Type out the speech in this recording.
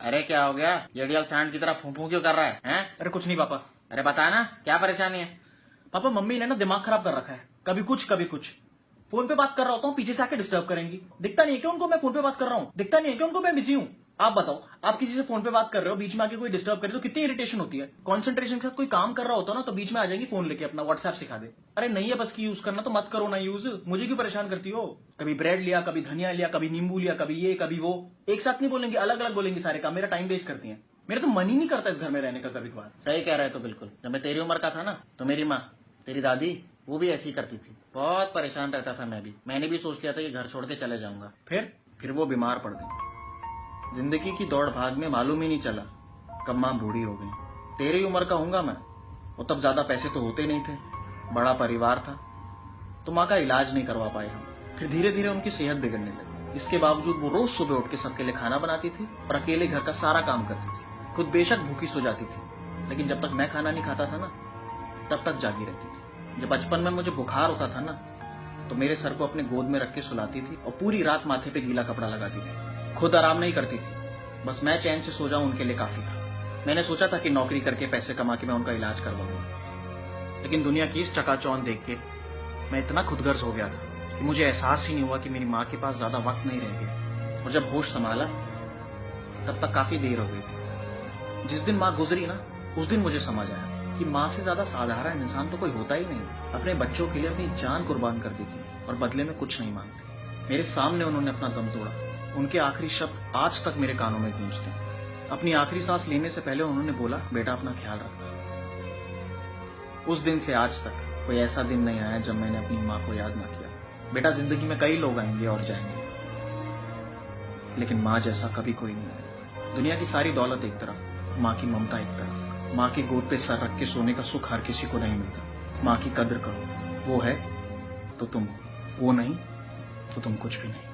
अरे क्या हो गया? जेडीएल सैंड की तरह फूं क्यों कर रहा है? हैं? अरे कुछ नहीं पापा। अरे बता ना, क्या परेशानी है? पापा मम्मी ने ना दिमाग खराब कर रखा है, कभी कुछ कभी कुछ। फोन पे बात कर रहा होता हूँ, पीछे से आके डिस्टर्ब करेंगी। दिखता नहीं है क्या उनको मैं फोन पे बात कर रहा हूँ? दिखता नहीं है क्या उनको मैं बिजी हूँ? आप बताओ, आप किसी से फोन पे बात कर रहे हो, बीच में आके कोई डिस्टर्ब करे तो कितनी इरिटेशन होती है। कंसंट्रेशन के साथ कोई काम कर रहा होता ना तो बीच में आ जाएंगी फोन लेके, अपना व्हाट्सएप सिखा दे। अरे नहीं है बस की यूज करना तो मत करो ना यूज, मुझे क्यों परेशान करती हो? कभी ब्रेड लिया, कभी धनिया लिया, कभी नींबू लिया, कभी ये कभी वो। एक साथ नहीं बोलेंगे, अलग अलग बोलेंगे सारे काम, मेरा टाइम वेस्ट करती है। मेरा तो मन ही नहीं करता इस घर में रहने का कभी कभार। सही कह रहे हो तो बिल्कुल। जब मैं तेरी उम्र का था ना तो मेरी माँ, तेरी दादी, वो भी ऐसी करती थी। बहुत परेशान रहता था मैं भी। मैंने भी सोच लिया था कि घर छोड़ के चले जाऊंगा। फिर वो बीमार पड़ गई। जिंदगी की दौड़ भाग में मालूम ही नहीं चला कब माँ बूढ़ी हो गई। तेरी उम्र का हूंगा मैं, और तब ज्यादा पैसे तो होते नहीं थे, बड़ा परिवार था, तो माँ का इलाज नहीं करवा पाए हम। फिर धीरे धीरे उनकी सेहत बिगड़ने लगी। इसके बावजूद वो रोज सुबह उठ के सबके लिए खाना बनाती थी और अकेले घर का सारा काम करती थी। खुद बेशक भूखी सो जाती थी, लेकिन जब तक मैं खाना नहीं खाता था ना तब तक जागी रहती थी। जब बचपन में मुझे बुखार होता था ना तो मेरे सर को अपने गोद में रख के सुलाती थी और पूरी रात माथे पे गीला कपड़ा लगाती थी। खुद आराम नहीं करती थी, बस मैं चैन से सो जाऊं उनके लिए काफी था। मैंने सोचा था कि नौकरी करके पैसे कमा के मैं उनका इलाज करवाऊंगा, लेकिन दुनिया की इस चकाचौंध देख के मैं इतना खुदगर्ज हो गया था कि मुझे एहसास ही नहीं हुआ कि मेरी माँ के पास ज्यादा वक्त नहीं रह गया। और जब होश संभाला तब तक काफी देर हो गई थी। जिस दिन माँ गुजरी ना उस दिन मुझे समझ आया कि माँ से ज्यादा साधारण इंसान तो कोई होता ही नहीं। अपने बच्चों के लिए अपनी जान कुर्बान कर दी थी और बदले में कुछ नहीं मांगती। मेरे सामने उन्होंने अपना दम तोड़ा। उनके आखिरी शब्द आज तक मेरे कानों में गूंजते हैं। अपनी आखिरी सांस लेने से पहले उन्होंने बोला, बेटा अपना ख्याल रखना। उस दिन से आज तक कोई ऐसा दिन नहीं आया जब मैंने अपनी माँ को याद ना किया। बेटा जिंदगी में कई लोग आएंगे और जाएंगे, लेकिन माँ जैसा कभी कोई नहीं आया। दुनिया की सारी दौलत एक तरफ, माँ की ममता एक तरफ। माँ की गोद पे सर रख के सोने का सुख हर किसी को नहीं मिलता। माँ की कद्र करो, वो है तो तुम, वो नहीं तो तुम कुछ भी नहीं।